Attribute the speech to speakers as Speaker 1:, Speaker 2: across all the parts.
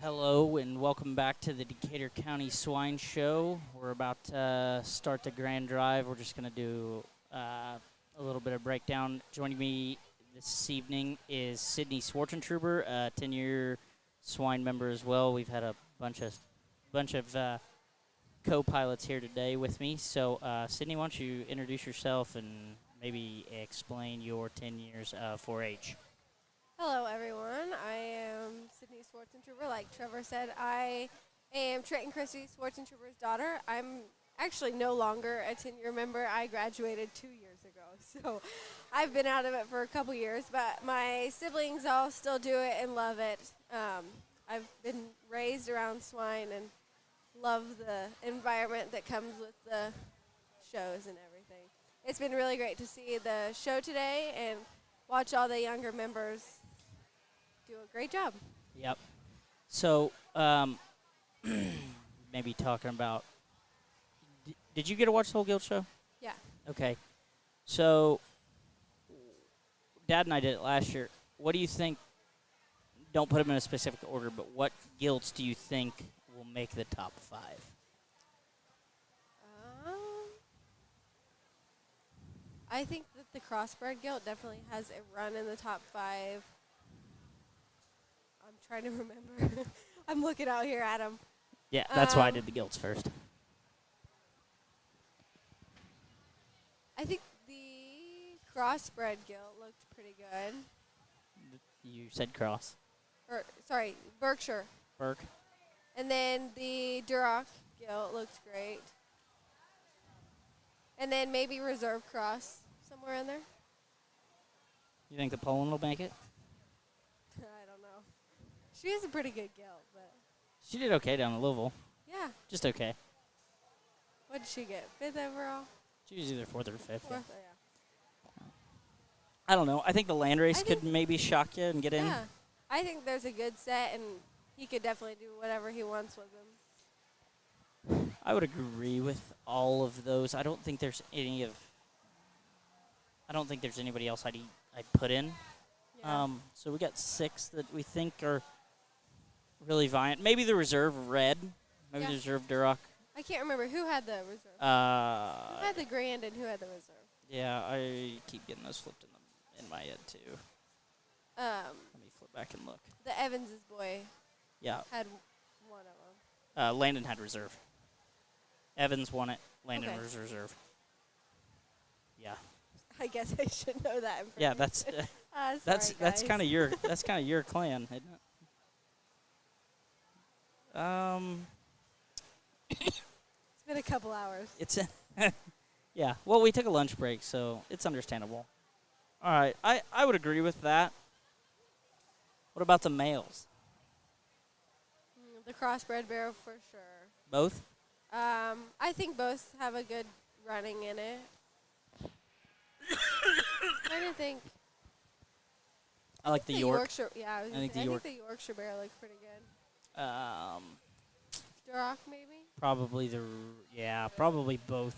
Speaker 1: Hello and welcome back to the Decatur County Swine Show. We're about to start the grand drive. We're just going to do a little bit of breakdown. Joining me this evening is Sydney Swartzentruber, a 10-year swine member as well. We've had a bunch of co-pilots here today with me. So, Sydney, why don't you introduce yourself and maybe explain your 10 years of 4-H?
Speaker 2: Hello, everyone. I am Sydney Swartzentruber. Like Trevor said, I am Trent and Christy Swartzentruber's daughter. I'm actually no longer a 10-year member. I graduated 2 years ago, so I've been out of it for a couple years. But my siblings all still do it and love it. I've been raised around swine and love the environment that comes with the shows and everything. It's been really great to see the show today and watch all the younger members do a great job.
Speaker 1: Yep. So, maybe talking about, did you get to watch the whole Guild show?
Speaker 2: Yeah.
Speaker 1: Okay. So, Dad and I did it last year. What do you think, don't put them in a specific order, but what guilds do you think will make the top 5?
Speaker 2: I think that the Crossbred Guild definitely has a run in the top 5. I'm trying to remember. I'm looking out here at them.
Speaker 1: Yeah, that's why I did the guilds first.
Speaker 2: I think the Crossbred Guild looked pretty good.
Speaker 1: You said Cross.
Speaker 2: Or, sorry, Berkshire.
Speaker 1: Burke.
Speaker 2: And then the Duroc Guild looked great. And then maybe Reserve Cross somewhere in there.
Speaker 1: You think the Poland will make it?
Speaker 2: I don't know. She is a pretty good guild, but
Speaker 1: She did okay down in Louisville.
Speaker 2: yeah.
Speaker 1: Just okay.
Speaker 2: What did she get? 5th overall?
Speaker 1: She was either 4th or 5th.
Speaker 2: 4th?
Speaker 1: Yeah.
Speaker 2: Oh, yeah.
Speaker 1: I don't know. I think the land race could maybe shock you and get in.
Speaker 2: Yeah. I think there's a good set, and he could definitely do whatever he wants with them.
Speaker 1: I would agree with all of those. I don't think there's anybody else I'd put in.
Speaker 2: Yeah.
Speaker 1: So we got 6 that we think are really viant. Maybe the reserve red. Maybe the reserve Duroc.
Speaker 2: I can't remember who had the reserve. Who had the grand and who had the reserve?
Speaker 1: Yeah, I keep getting those flipped in my head too. Let me flip back and look.
Speaker 2: The Evans's boy.
Speaker 1: Yeah.
Speaker 2: Had one of them.
Speaker 1: Landon had reserve. Evans won it. Landon was reserve. Yeah.
Speaker 2: I guess I should know that.
Speaker 1: Yeah, that's that's kind of your clan, isn't it?
Speaker 2: It's been a couple hours.
Speaker 1: It's yeah. Well, we took a lunch break, so it's understandable. All right, I would agree with that. What about the males?
Speaker 2: The Crossbred Barrow for sure.
Speaker 1: Both?
Speaker 2: I think both have a good running in it. Trying to think.
Speaker 1: I like the York.
Speaker 2: Yorkshire. Yeah, I think the Yorkshire Bear looked pretty good. Duroc maybe.
Speaker 1: Probably probably both.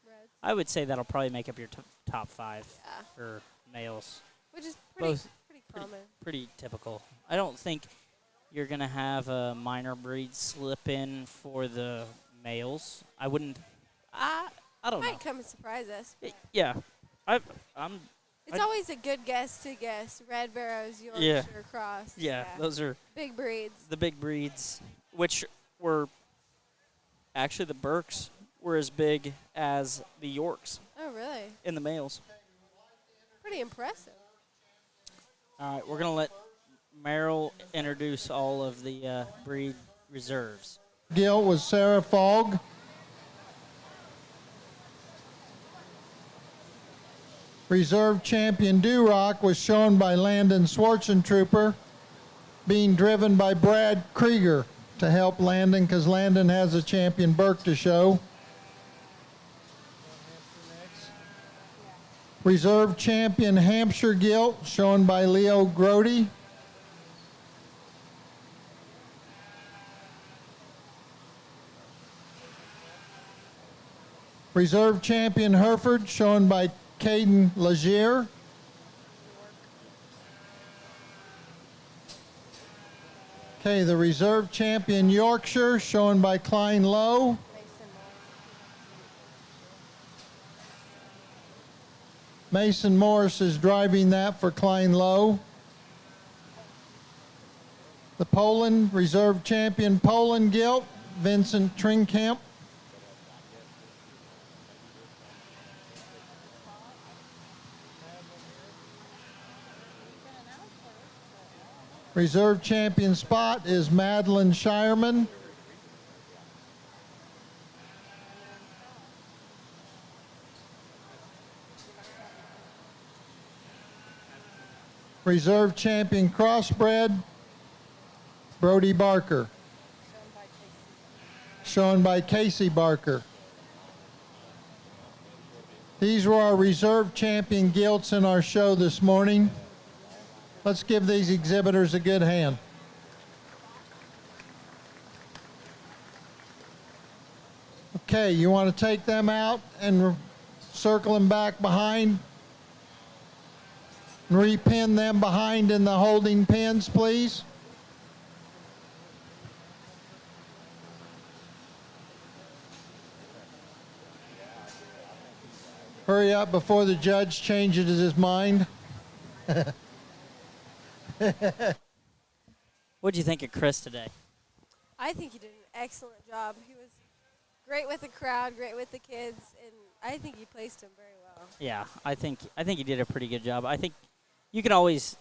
Speaker 2: Reds.
Speaker 1: I would say that'll probably make up your top 5
Speaker 2: Yeah.
Speaker 1: for males.
Speaker 2: Which is pretty
Speaker 1: Both
Speaker 2: common.
Speaker 1: Pretty typical. I don't think you're gonna have a minor breed slip in for the males. I wouldn't. I don't know.
Speaker 2: Might come and surprise us.
Speaker 1: Yeah,
Speaker 2: It's always a good guess to guess. Red Barrows, Yorkshire Cross.
Speaker 1: Yeah, those are
Speaker 2: big breeds.
Speaker 1: the big breeds, which were actually the Burks were as big as the Yorks
Speaker 2: Oh, really?
Speaker 1: in the males.
Speaker 2: Pretty impressive.
Speaker 1: All right, we're gonna let Merrill introduce all of the breed reserves.
Speaker 3: Gill was Sarah Fogg. Reserve champion Duroc was shown by Landon Swartzentruber, being driven by Brad Krieger to help Landon because Landon has a champion Burke to show. Reserve champion Hampshire Gilt, shown by Leo Grody. Reserve champion Hereford, shown by Caden Legier. Okay, the reserve champion Yorkshire, shown by Klein Lowe. Mason Morris is driving that for Klein Lowe. The Poland reserve champion Poland Gilt, Vincent Trinkamp. Reserve champion spot is Madeline Shireman. Reserve champion crossbred, Brody Barker. Shown by Casey Barker. These were our reserve champion gilts in our show this morning. Let's give these exhibitors a good hand. Okay, you want to take them out and circle them back behind and repin them behind in the holding pins, please. Hurry up before the judge changes his mind.
Speaker 1: What'd you think of Chris today?
Speaker 2: I think he did an excellent job. He was great with the crowd, great with the kids, and I think he placed him very well.
Speaker 1: Yeah, I think he did a pretty good job. I think you can always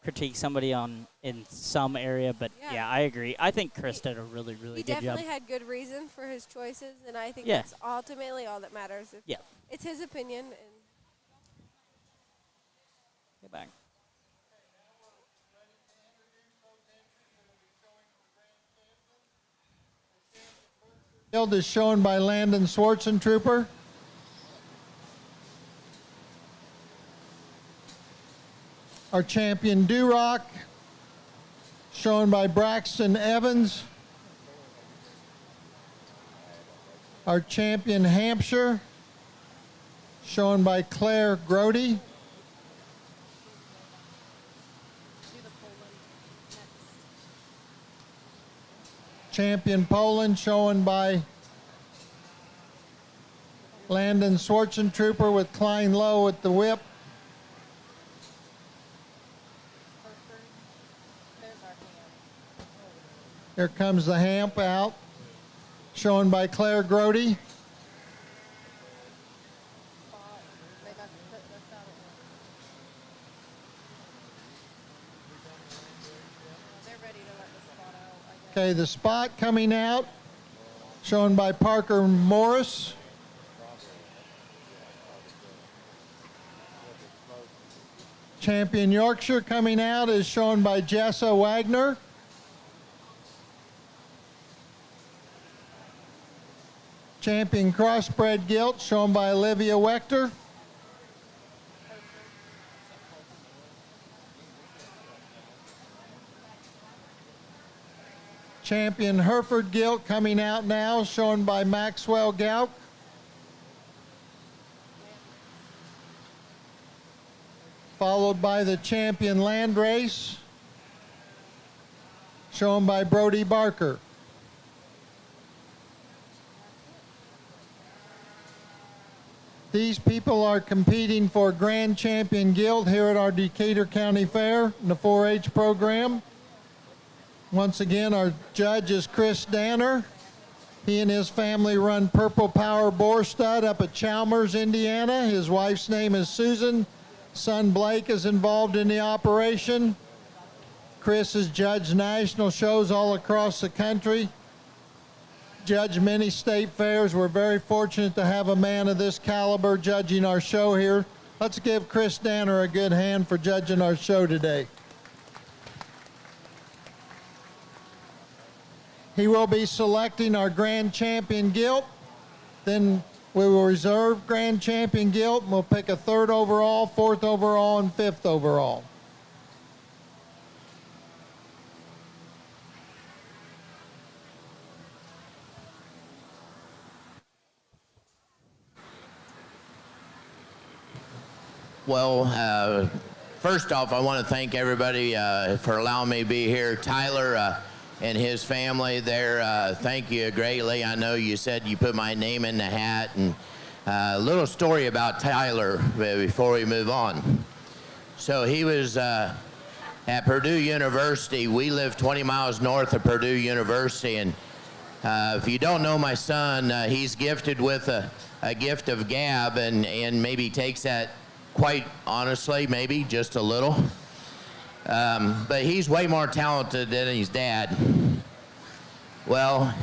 Speaker 1: critique somebody in some area, but yeah, I agree. I think Chris did a really good job.
Speaker 2: He definitely had good reason for his choices, and I think
Speaker 1: Yeah.
Speaker 2: that's ultimately all that matters.
Speaker 1: Yeah.
Speaker 2: It's his opinion. And
Speaker 1: Get back.
Speaker 3: Field is shown by Landon Schwarzentrooper. Our champion Duroc, shown by Braxton Evans. Our champion Hampshire, shown by Claire Grody. Champion Poland, shown by Landon Schwarzentrooper with Klein Lowe at the whip. Here comes the hamp out, shown by Claire Grody. Okay, the spot coming out, shown by Parker Morris. Champion Yorkshire coming out is shown by Jessa Wagner. Champion Crossbred Gilt, shown by Olivia Wechter. Champion Hereford Gilt coming out now, shown by Maxwell Gauck. Followed by the Champion Landrace, shown by Brody Barker. These people are competing for Grand Champion Gilt here at our Decatur County Fair in the 4-H program. Once again, our judge is Chris Danner. He and his family run Purple Power Boar Stud up at Chalmers, Indiana. His wife's name is Susan. Son Blake is involved in the operation. Chris has judged national shows all across the country, judged many state fairs. We're very fortunate to have a man of this caliber judging our show here. Let's give Chris Danner a good hand for judging our show today. He will be selecting our Grand Champion Gilt. Then we will reserve Grand Champion Gilt, and we'll pick a 3rd overall, 4th overall, and 5th overall.
Speaker 4: Well, First off, I want to thank everybody for allowing me to be here. Tyler and his family there, thank you greatly. I know you said you put my name in the hat. And a little story about Tyler before we move on. So he was at Purdue University. We live 20 miles north of Purdue University. And if you don't know my son, he's gifted with a gift of gab and maybe takes that quite honestly, maybe just a little. But he's way more talented than his dad. Well,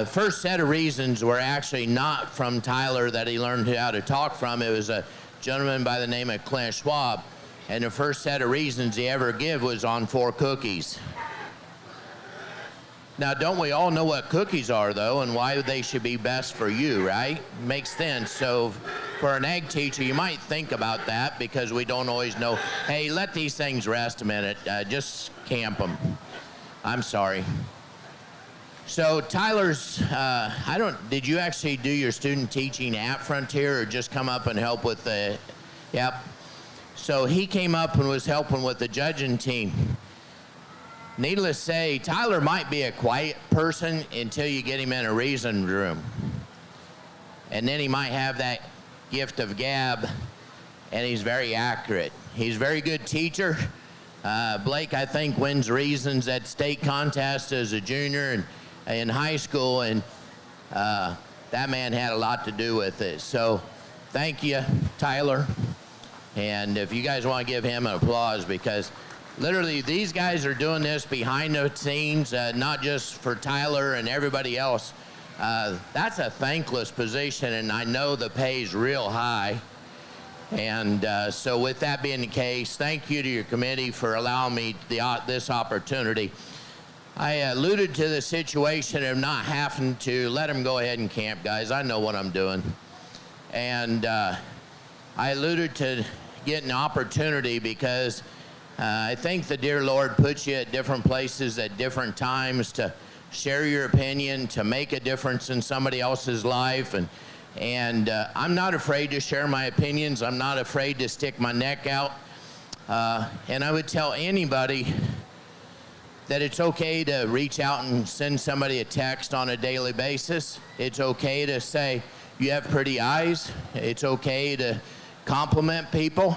Speaker 4: first set of reasons were actually not from Tyler that he learned how to talk from. It was a gentleman by the name of Clint Schwab. And the first set of reasons he ever gave was on 4 cookies. Now, don't we all know what cookies are, though, and why they should be best for you, right? Makes sense. So for an ag teacher, you might think about that because we don't always know, hey, let these things rest a minute. Just camp them. I'm sorry. So Tyler's, did you actually do your student teaching at Frontier or just come up and help with the, yep. So he came up and was helping with the judging team. Needless to say, Tyler might be a quiet person until you get him in a reason room. And then he might have that gift of gab, and he's very accurate. He's a very good teacher. Blake, I think, wins reasons at state contest as a junior and in high school, and that man had a lot to do with it. So thank you, Tyler. And if you guys want to give him an applause, because literally, these guys are doing this behind the scenes, not just for Tyler and everybody else. That's a thankless position, and I know the pay's real high. And so with that being the case, thank you to your committee for allowing me this opportunity. I alluded to the situation of not having to let them go ahead and camp, guys. I know what I'm doing. And I alluded to getting an opportunity because I think the dear Lord puts you at different places at different times to share your opinion, to make a difference in somebody else's life. And I'm not afraid to share my opinions. I'm not afraid to stick my neck out. And I would tell anybody that it's okay to reach out and send somebody a text on a daily basis. It's okay to say, you have pretty eyes. It's okay to compliment people,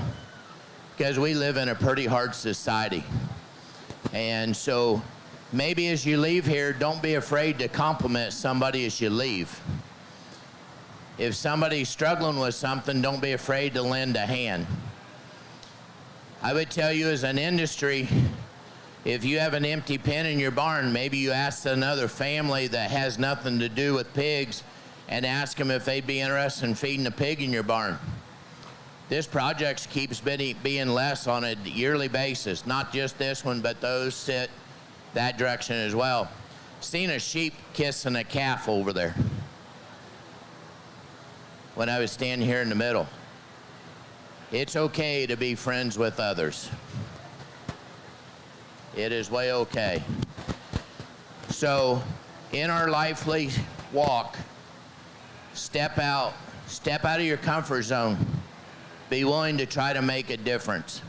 Speaker 4: because we live in a pretty hard society. And so maybe as you leave here, don't be afraid to compliment somebody as you leave. If somebody's struggling with something, don't be afraid to lend a hand. I would tell you as an industry, if you have an empty pen in your barn, maybe you ask another family that has nothing to do with pigs and ask them if they'd be interested in feeding a pig in your barn. This project keeps being less on a yearly basis, not just this one, but those sit that direction as well. Seen a sheep kissing a calf over there when I was standing here in the middle. It's okay to be friends with others. It is way okay. So in our lively walk, step out of your comfort zone. Be willing to try to make a difference.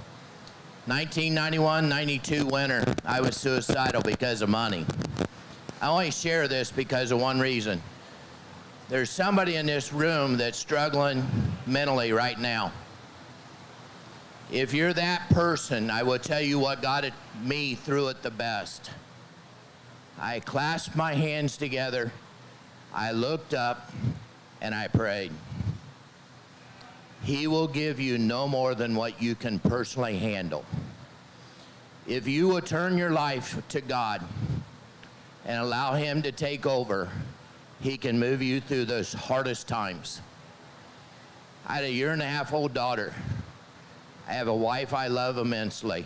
Speaker 4: 1991-92 winter, I was suicidal because of money. I only share this because of one reason. There's somebody in this room that's struggling mentally right now. If you're that person, I will tell you what got me through it the best. I clasped my hands together, I looked up, and I prayed. He will give you no more than what you can personally handle. If you will turn your life to God and allow Him to take over, He can move you through those hardest times. I had a 1.5-year-old daughter. I have a wife I love immensely.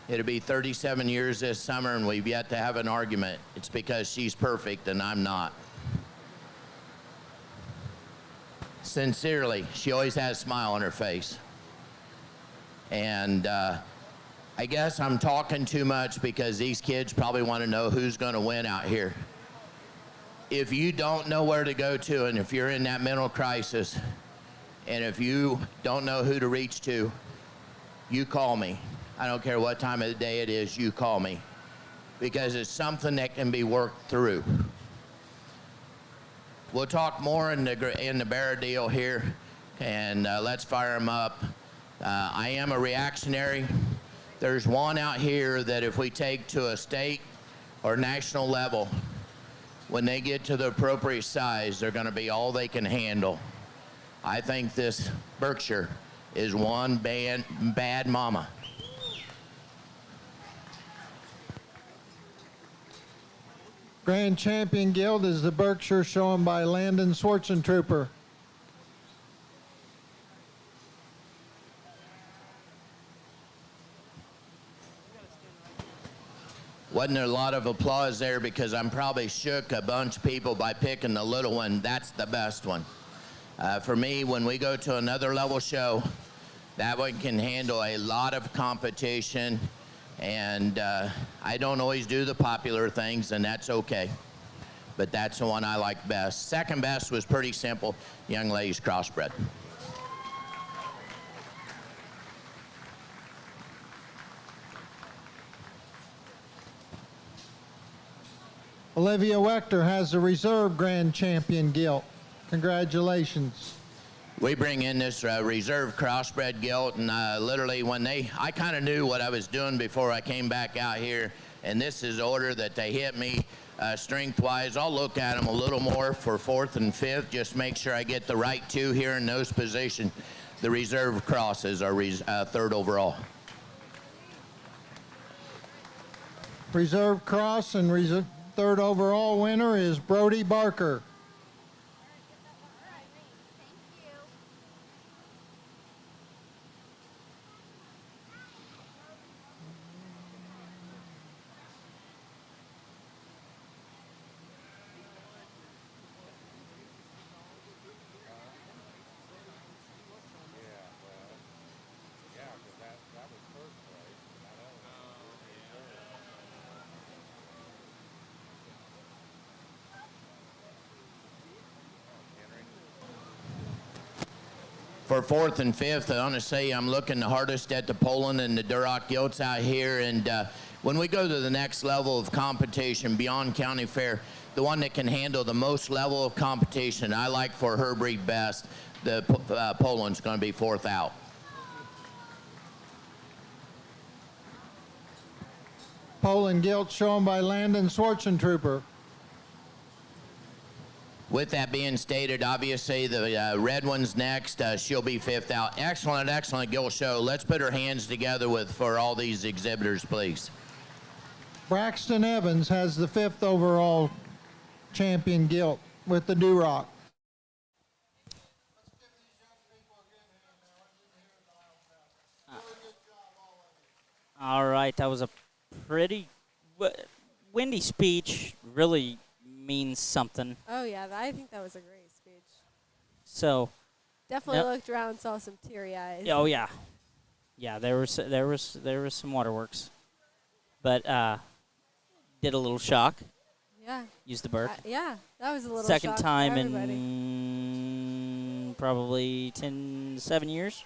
Speaker 4: It'll be 37 years this summer, and we've yet to have an argument. It's because she's perfect and I'm not. Sincerely, she always has a smile on her face. And I guess I'm talking too much because these kids probably want to know who's going to win out here. If you don't know where to go to, and if you're in that mental crisis, and if you don't know who to reach to, you call me. I don't care what time of the day it is, you call me. Because it's something that can be worked through. We'll talk more in the bear deal here, and let's fire them up. I am a reactionary. There's one out here that if we take to a state or national level, when they get to the appropriate size, they're going to be all they can handle. I think this Berkshire is one bad mama.
Speaker 3: Grand Champion Guild is the Berkshire shown by Landon Schwarzentrooper.
Speaker 4: Wasn't there a lot of applause there because I'm probably shook a bunch of people by picking the little one. That's the best one. For me, when we go to another level show, that one can handle a lot of competition. And I don't always do the popular things, and that's okay. But that's the one I like best. Second best was pretty simple, young ladies crossbred.
Speaker 3: Olivia Wechter has the Reserve Grand Champion Gilt. Congratulations.
Speaker 4: We bring in this reserve crossbred gilt, and literally I kind of knew what I was doing before I came back out here, and this is the order that they hit me strength-wise. I'll look at them a little more for fourth and fifth, just make sure I get the right two here in those positions. The reserve crosses are third overall.
Speaker 3: Reserve Cross and third overall winner is Brody Barker.
Speaker 4: For fourth and fifth, I want to say I'm looking the hardest at the Poland and the Duroc gilts out here. And when we go to the next level of competition beyond county fair, the one that can handle the most level of competition, I like for her breed best, the Poland's going to be fourth out.
Speaker 3: Poland Gilt shown by Landon Schwarzentrooper.
Speaker 4: With that being stated, obviously the red one's next. She'll be fifth out. Excellent, excellent gilt show. Let's put our hands together for all these exhibitors, please.
Speaker 3: Braxton Evans has the fifth overall champion gilt with the Duroc.
Speaker 1: All right, that was a pretty windy speech. Really means something.
Speaker 2: Oh yeah, I think that was a great speech.
Speaker 1: So
Speaker 2: Definitely looked around and saw some teary eyes.
Speaker 1: oh yeah, there was some waterworks, but did a little shock.
Speaker 2: Yeah.
Speaker 1: Used the Burke.
Speaker 2: Yeah, that was a little
Speaker 1: Second
Speaker 2: shock for
Speaker 1: time
Speaker 2: everybody.
Speaker 1: in probably 7 years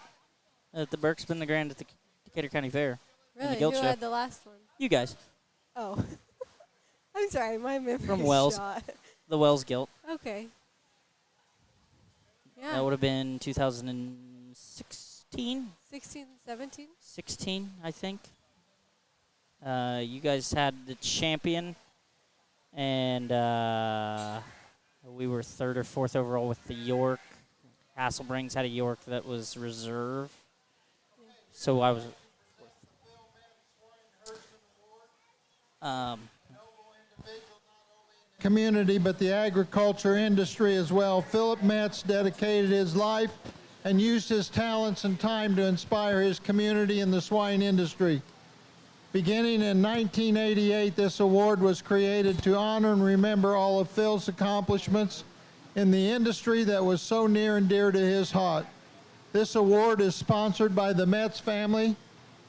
Speaker 1: that the Burke's been the grand at the Decatur County Fair.
Speaker 2: Really?
Speaker 1: gilt
Speaker 2: Who
Speaker 1: show.
Speaker 2: had the last one?
Speaker 1: You guys.
Speaker 2: Oh. I'm sorry, my memory
Speaker 1: From
Speaker 2: is
Speaker 1: Wells.
Speaker 2: shot.
Speaker 1: The Wells Gilt.
Speaker 2: Okay. Yeah.
Speaker 1: That would have been 2016?
Speaker 2: 16, 17?
Speaker 1: 16, I think. You guys had the champion, and we were third or fourth overall with the York. Hasselbrings had a York that was reserve. So I was
Speaker 3: Community, but the agriculture industry as well. Philip Metz dedicated his life and used his talents and time to inspire his community in the swine industry. Beginning in 1988, this award was created to honor and remember all of Phil's accomplishments in the industry that was so near and dear to his heart. This award is sponsored by the Metz family.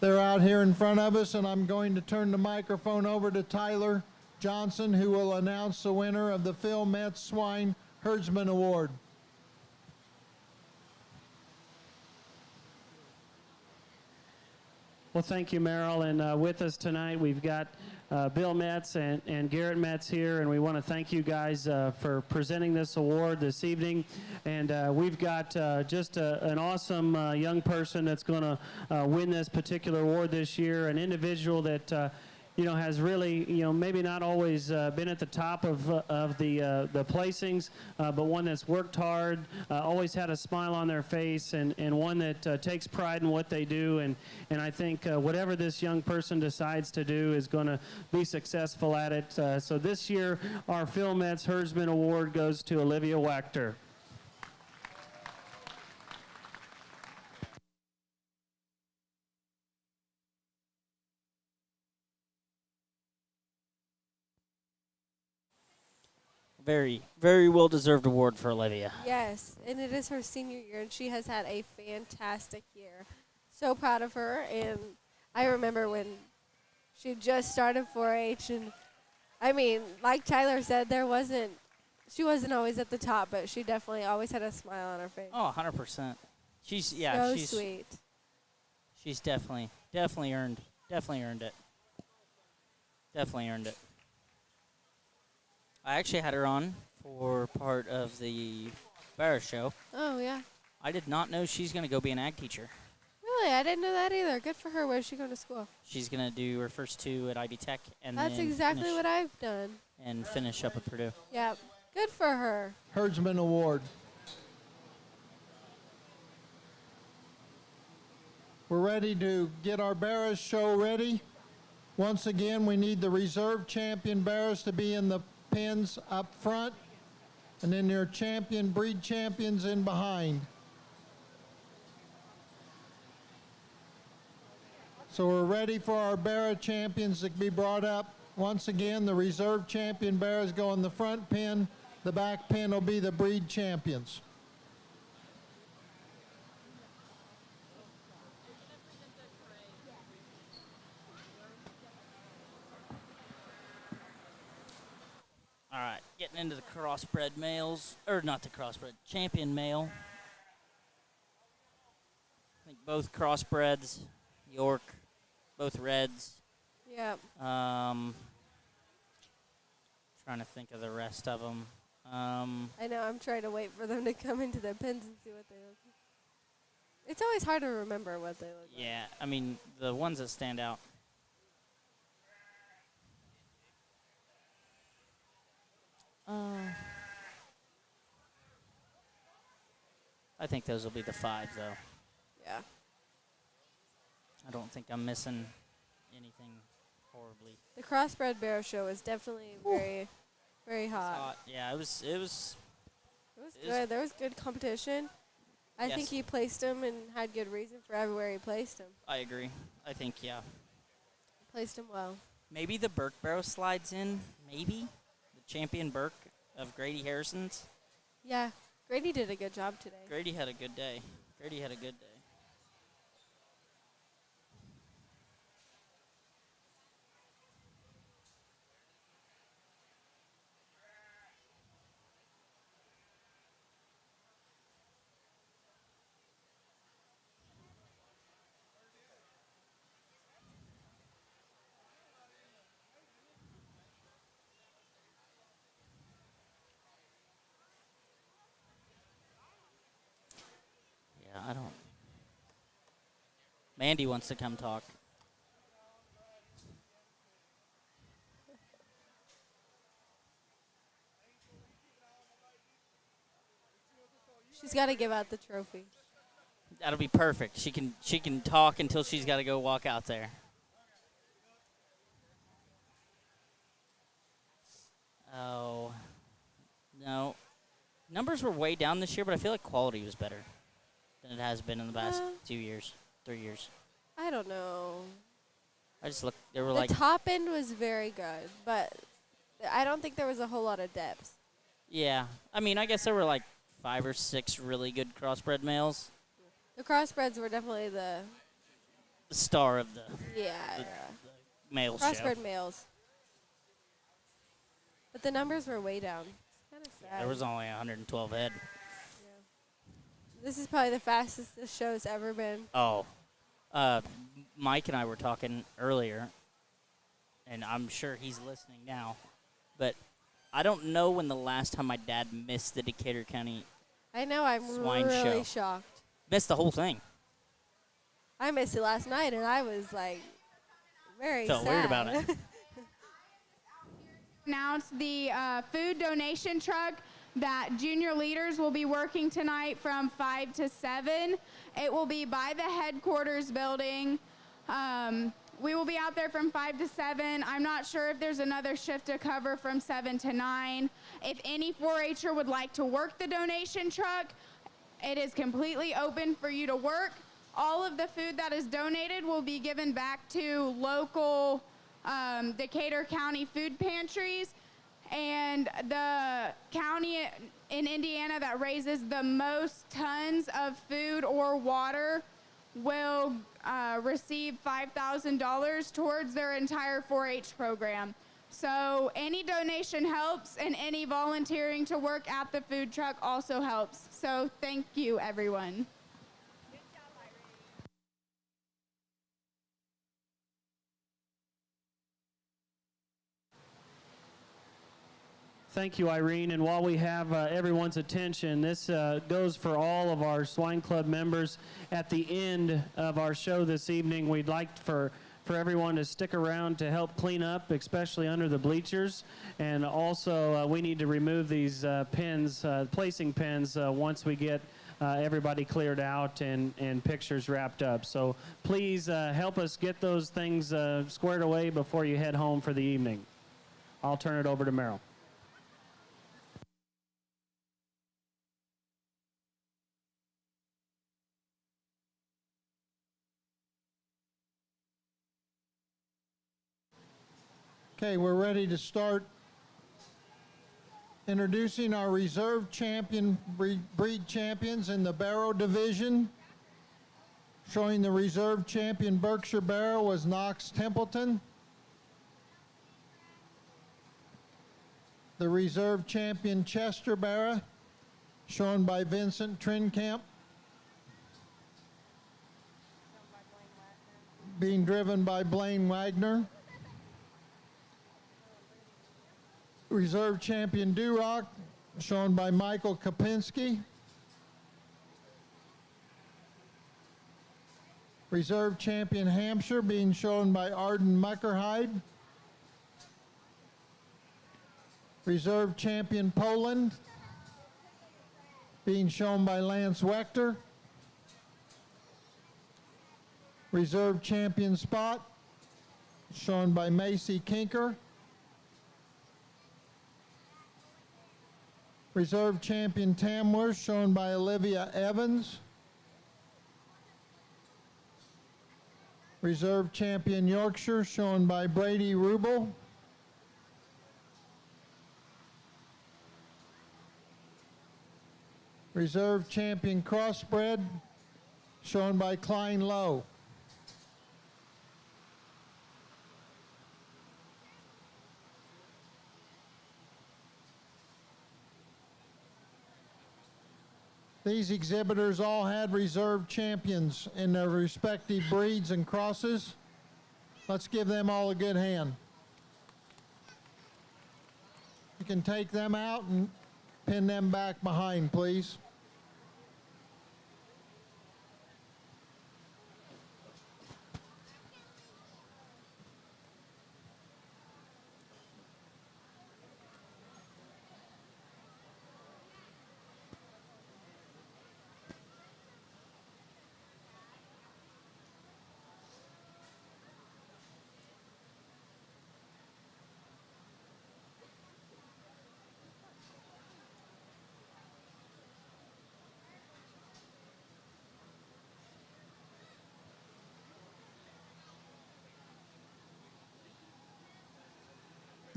Speaker 3: They're out here in front of us, and I'm going to turn the microphone over to Tyler Johnson, who will announce the winner of the Phil Metz Swine Herdsman Award.
Speaker 5: Well, thank you, Merrill. And with us tonight, we've got Bill Metz and Garrett Metz here, and we want to thank you guys for presenting this award this evening. And we've got just an awesome young person that's going to win this particular award this year, an individual that has really, maybe not always been at the top of the placings, but one that's worked hard, always had a smile on their face, and one that takes pride in what they do. And I think whatever this young person decides to do is going to be successful at it. So this year, our Phil Metz Herdsman Award goes to Olivia Wachter.
Speaker 1: Very, very well-deserved award for Olivia.
Speaker 2: Yes, and it is her senior year, and she has had a fantastic year. So proud of her, and I remember when she just started 4-H, and I mean, like Tyler said, she wasn't always at the top, but she definitely always had a smile on her face.
Speaker 1: Oh, 100%. She's
Speaker 2: Sweet.
Speaker 1: She's definitely earned it. Definitely earned it. I actually had her on for part of the Barra show.
Speaker 2: Oh, yeah.
Speaker 1: I did not know she's going to go be an ag teacher.
Speaker 2: Really? I didn't know that either. Good for her. Where's she going to school?
Speaker 1: She's going to do her first 2 at IB Tech and
Speaker 2: That's
Speaker 1: then
Speaker 2: exactly what I've done.
Speaker 1: And finish up at Purdue.
Speaker 2: Yep. Good for her.
Speaker 3: Herdsman Award. We're ready to get our Barras show ready. Once again, we need the reserve champion Barras to be in the pins up front, and then your breed champions in behind. So we're ready for our Barra champions to be brought up. Once again, the reserve champion Barras go in the front pin. The back pin will be the breed champions.
Speaker 1: All right, getting into the crossbred males, or not the crossbred, champion male. I think both crossbreds, York, both reds.
Speaker 2: Yep.
Speaker 1: Trying to think of the rest of them.
Speaker 2: I know. I'm trying to wait for them to come into their pins and see what they look like. It's always hard to remember what they look like.
Speaker 1: Yeah, I mean, the ones that stand out. I think those will be the 5, though.
Speaker 2: Yeah.
Speaker 1: I don't think I'm missing anything horribly.
Speaker 2: The crossbred bear show is definitely very, very hot.
Speaker 1: Yeah, it was
Speaker 2: It was good. There was good competition. I think he placed him and had good reason for everywhere he placed him.
Speaker 1: I agree. I think, yeah.
Speaker 2: Placed him well.
Speaker 1: Maybe the Burke barrow slides in. Maybe. The champion Burke of Grady Harrison's.
Speaker 2: Yeah. Grady did a good job today.
Speaker 1: Grady had a good day. I don't. Mandy wants to come talk.
Speaker 2: She's got to give out the trophy.
Speaker 1: That'll be perfect. She can talk until she's got to go walk out there. Oh, no. Numbers were way down this year, but I feel like quality was better than it has been in the past 3 years.
Speaker 2: I don't know.
Speaker 1: I just looked. They were
Speaker 2: The
Speaker 1: like
Speaker 2: top end was very good, but I don't think there was a whole lot of depth.
Speaker 1: Yeah, I mean, I guess there were like 5 or 6 really good crossbred males.
Speaker 2: The crossbreds were definitely the
Speaker 1: star of the male show.
Speaker 2: Crossbred males. But the numbers were way down. It's kind of sad.
Speaker 1: There was only 112 head.
Speaker 2: This is probably the fastest this show's ever been.
Speaker 1: Oh, Mike and I were talking earlier, and I'm sure he's listening now, but I don't know when the last time my dad missed the Decatur County
Speaker 2: I know, I'm
Speaker 1: Swine
Speaker 2: really
Speaker 1: show.
Speaker 2: shocked.
Speaker 1: Missed the whole thing.
Speaker 2: I missed it last night, and I was like very
Speaker 1: Felt
Speaker 2: sad.
Speaker 1: weird about it.
Speaker 6: Announce the food donation truck that junior leaders will be working tonight from 5 to 7. It will be by the headquarters building. We will be out there from 5 to 7. I'm not sure if there's another shift to cover from 7 to 9. If any 4-H'er would like to work the donation truck, it is completely open for you to work. All of the food that is donated will be given back to local Decatur County food pantries, and the county in Indiana that raises the most tons of food or water will receive $5,000 towards their entire 4-H program. So any donation helps, and any volunteering to work at the food truck also helps. So thank you, everyone.
Speaker 5: Thank you, Irene. And while we have everyone's attention, this goes for all of our Swine Club members. At the end of our show this evening, we'd like for everyone to stick around to help clean up, especially under the bleachers. And also, we need to remove these pins, placing pins, once we get everybody cleared out and pictures wrapped up. So please help us get those things squared away before you head home for the evening. I'll turn it over to Merrill.
Speaker 3: Okay, we're ready to start introducing our reserve champion breed champions in the Barrow division. Showing the reserve champion Berkshire Barrow was Knox Templeton. The reserve champion Chester Barrow, shown by Vincent Trinkamp, being driven by Blaine Wagner. Reserve champion Duroc, shown by Michael Kopinski. Reserve champion Hampshire, being shown by Arden Muckerhide. Reserve champion Poland, being shown by Lance Wechter. Reserve champion Spot, shown by Macy Kinker. Reserve champion Tamworth, shown by Olivia Evans. Reserve champion Yorkshire, shown by Brady Rubel. Reserve champion Crossbred, shown by Klein Lowe. These exhibitors all had reserve champions in their respective breeds and crosses. Let's give them all a good hand. You can take them out and pin them back behind, please.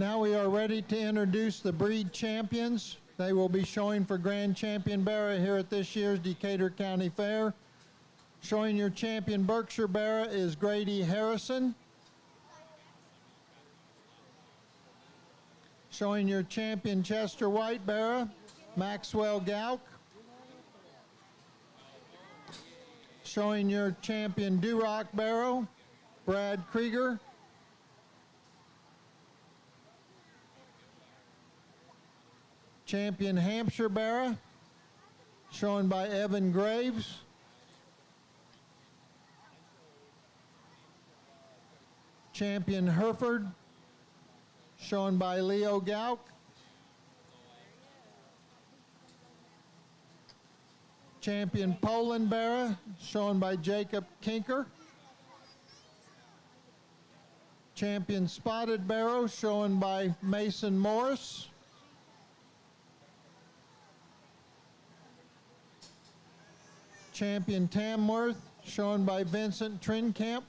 Speaker 3: Now we are ready to introduce the breed champions. They will be showing for Grand Champion Barra here at this year's Decatur County Fair. Showing your champion Berkshire Barra is Grady Harrison. Showing your champion Chester White Barra, Maxwell Gauk. Showing your champion Duroc Barrow, Brad Krieger. Champion Hampshire Barra, shown by Evan Graves. Champion Hereford, shown by Leo Gauk. Champion Poland Barra, shown by Jacob Kinker. Champion Spotted Barrow, shown by Mason Morris. Champion Tamworth, shown by Vincent Trinkamp.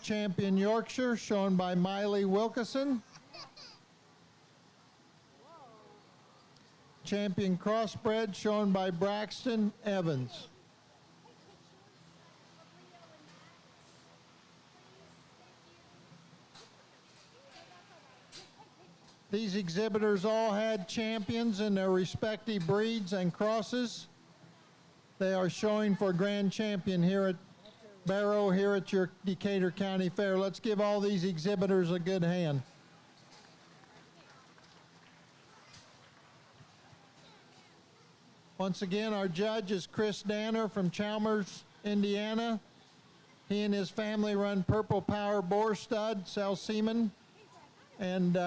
Speaker 3: Champion Yorkshire, shown by Miley Wilkeson. Champion Crossbred, shown by Braxton Evans. These exhibitors all had champions in their respective breeds and crosses. They are showing for grand champion here at Barrow, here at your Decatur County Fair. Let's give all these exhibitors a good hand. Once again, our judge is Chris Danner from Chalmers, Indiana. He and his family run Purple Power Boar Stud, sell semen, and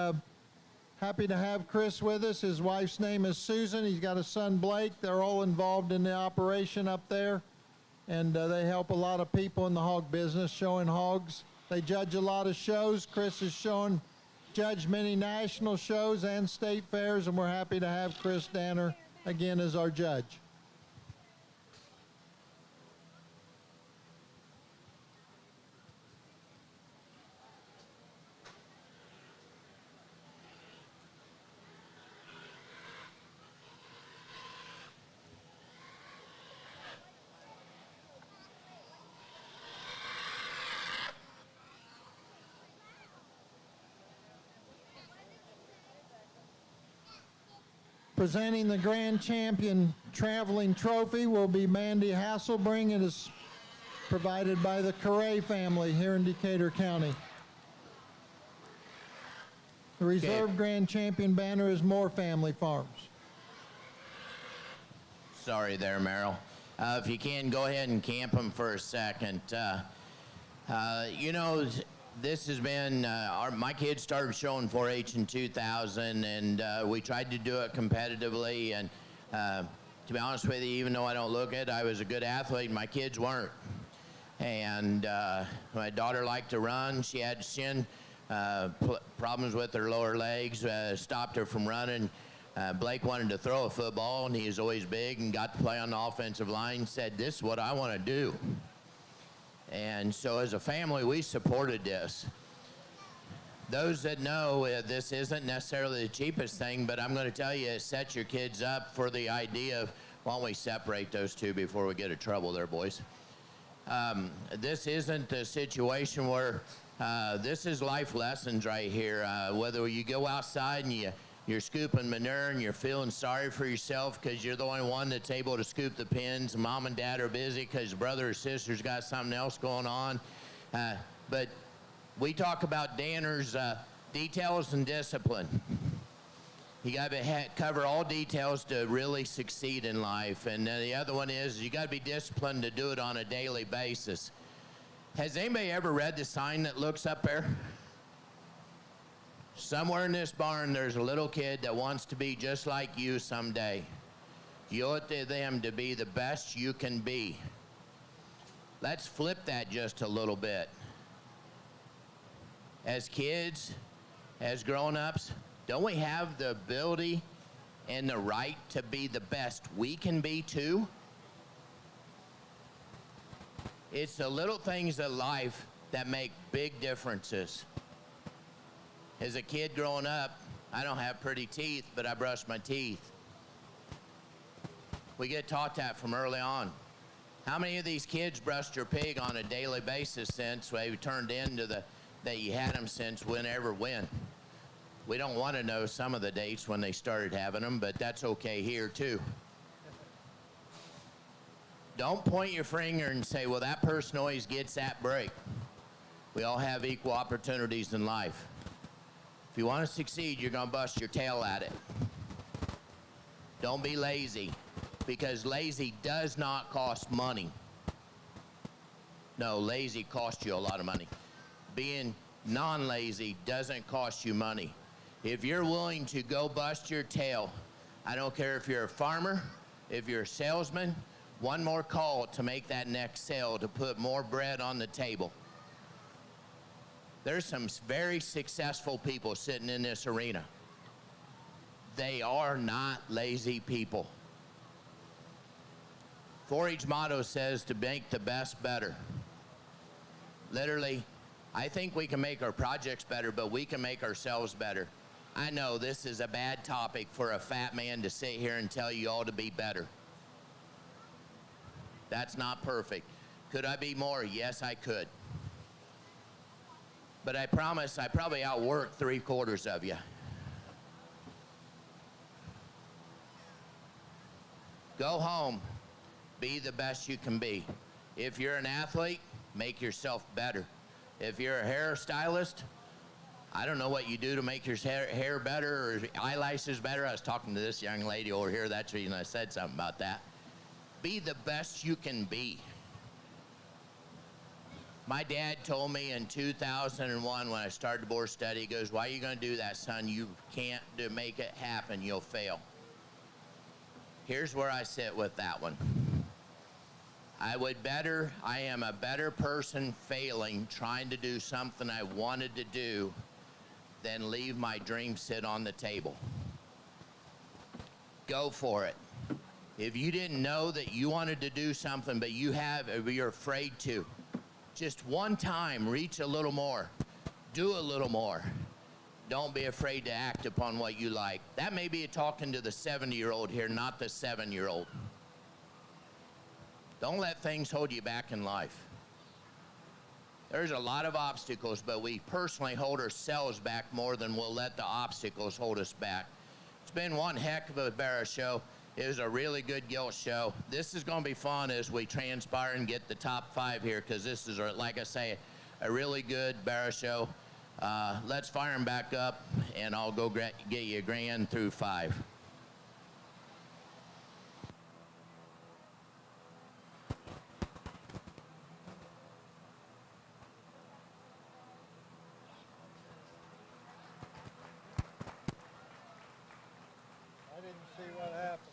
Speaker 3: happy to have Chris with us. His wife's name is Susan. He's got a son, Blake. They're all involved in the operation up there, and they help a lot of people in the hog business, showing hogs. They judge a lot of shows. Chris has judged many national shows and state fairs, and we're happy to have Chris Danner again as our judge. Presenting the grand champion traveling trophy will be Mandy Hasselbring. It is provided by the Correa family here in Decatur County. The reserve grand champion banner is Moore Family Farms.
Speaker 4: Sorry there, Merrill. If you can, go ahead and camp them for a second. You know, this has been, my kids started showing 4-H in 2000, and we tried to do it competitively. And to be honest with you, even though I don't look it, I was a good athlete, my kids weren't. And my daughter liked to run. She had shin problems with her lower legs, stopped her from running. Blake wanted to throw a football, and he was always big and got to play on the offensive line, said, "This is what I want to do." And so as a family, we supported this. Those that know, this isn't necessarily the cheapest thing, but I'm going to tell you, it sets your kids up for the idea of, why don't we separate those two before we get in trouble there, boys? This isn't a situation where, this is life lessons right here. Whether you go outside and you're scooping manure and you're feeling sorry for yourself because you're the only one that's able to scoop the pins. Mom and dad are busy because brother or sister's got something else going on. But we talk about Danner's details and discipline. You got to cover all details to really succeed in life. And the other one is you got to be disciplined to do it on a daily basis. Has anybody ever read the sign that looks up there? Somewhere in this barn, there's a little kid that wants to be just like you someday. You owe it to them to be the best you can be. Let's flip that just a little bit. As kids, as grown-ups, don't we have the ability and the right to be the best we can be too? It's the little things in life that make big differences. As a kid growing up, I don't have pretty teeth, but I brush my teeth. We get taught that from early on. How many of these kids brushed your pig on a daily basis since they turned into that you had them since whenever when? We don't want to know some of the dates when they started having them, but that's okay here too. Don't point your finger and say, well, that person always gets that break. We all have equal opportunities in life. If you want to succeed, you're going to bust your tail at it. Don't be lazy, because lazy does not cost money. No, lazy costs you a lot of money. Being non-lazy doesn't cost you money. If you're willing to go bust your tail, I don't care if you're a farmer, if you're a salesman, one more call to make that next sale to put more bread on the table. There's some very successful people sitting in this arena. They are not lazy people. 4-H motto says to make the best better. Literally, I think we can make our projects better, but we can make ourselves better. I know this is a bad topic for a fat man to sit here and tell you all to be better. That's not perfect. Could I be more? Yes, I could. But I promise I probably outworked 3/4 of you. Go home. Be the best you can be. If you're an athlete, make yourself better. If you're a hairstylist, I don't know what you do to make your hair better or eyelashes better. I was talking to this young lady over here. That's the reason I said something about that. Be the best you can be. My dad told me in 2001 when I started board study, he goes, why are you going to do that, son? You can't make it happen. You'll fail. Here's where I sit with that one. I am a better person failing, trying to do something I wanted to do, than leave my dream sit on the table. Go for it. If you didn't know that you wanted to do something, but you're afraid to, just one time, reach a little more. Do a little more. Don't be afraid to act upon what you like. That may be talking to the 70-year-old here, not the 7-year-old. Don't let things hold you back in life. There's a lot of obstacles, but we personally hold ourselves back more than we'll let the obstacles hold us back. It's been one heck of a barra show. It was a really good gilt show. This is going to be fun as we transpire and get the top 5 here, because this is, like I say, a really good barra show. Let's fire them back up, and I'll go get you a grand through 5.
Speaker 3: I didn't see what happened.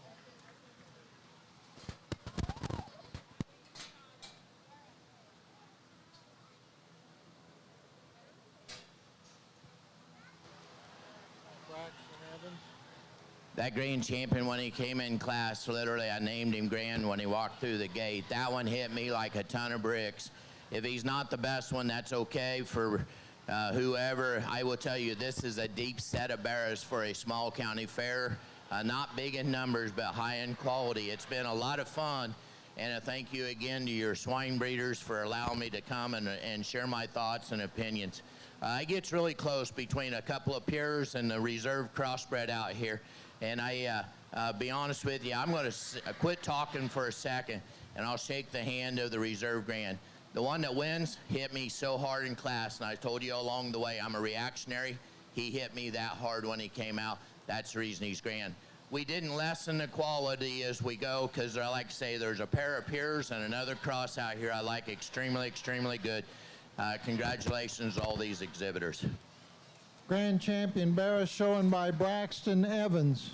Speaker 4: That grand champion, when he came in class, literally, I named him grand when he walked through the gate. That one hit me like a ton of bricks. If he's not the best one, that's okay for whoever. I will tell you, this is a deep set of barras for a small county fair. Not big in numbers, but high in quality. It's been a lot of fun. And a thank you again to your swine breeders for allowing me to come and share my thoughts and opinions. It gets really close between a couple of pures and the reserve crossbred out here. And be honest with you, I'm going to quit talking for a second, and I'll shake the hand of the reserve grand. The one that wins hit me so hard in class, and I told you along the way, I'm a reactionary. He hit me that hard when he came out. That's the reason he's grand. We didn't lessen the quality as we go, because I like to say there's a pair of peers and another cross out here I like extremely, extremely good. Congratulations to all these exhibitors.
Speaker 3: Grand champion barra shown by Braxton Evans.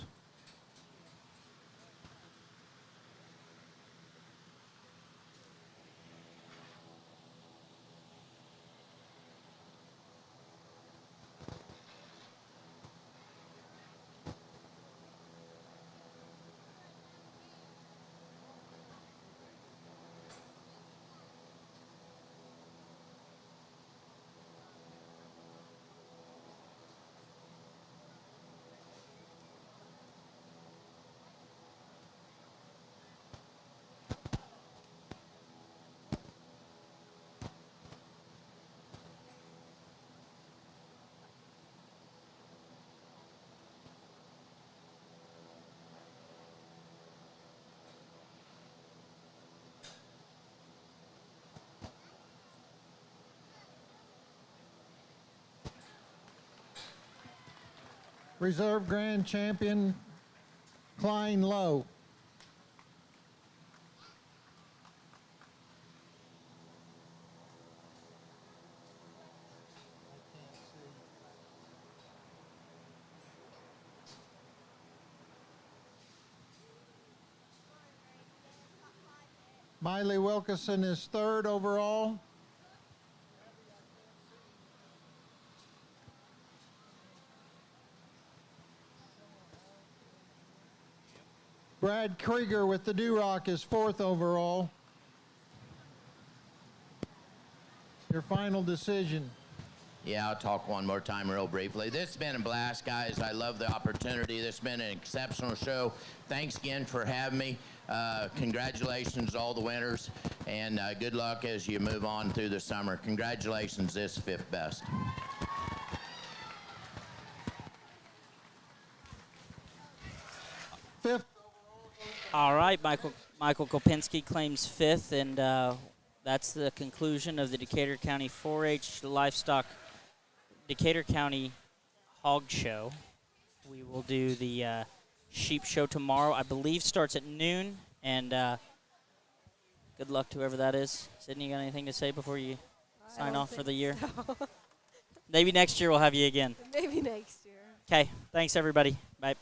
Speaker 3: Reserve Grand Champion Klein Lowe. Miley Wilkerson is third overall. Brad Krieger with the Duroc is fourth overall. Your final decision.
Speaker 4: Yeah, I'll talk one more time real briefly. This has been a blast, guys. I love the opportunity. This has been an exceptional show. Thanks again for having me. Congratulations to all the winners, and good luck as you move on through the summer. Congratulations, this is fifth best.
Speaker 3: Fifth.
Speaker 1: All right, Michael Kopinski claims fifth, and that's the conclusion of the Decatur County 4-H Livestock Decatur County Hog Show. We will do the sheep show tomorrow. I believe starts at noon, and good luck to whoever that is. Sydney, you got anything to say before you sign off for the year?
Speaker 2: So.
Speaker 1: Maybe next year we'll have you again.
Speaker 2: Maybe next year.
Speaker 1: Okay, thanks everybody. Bye.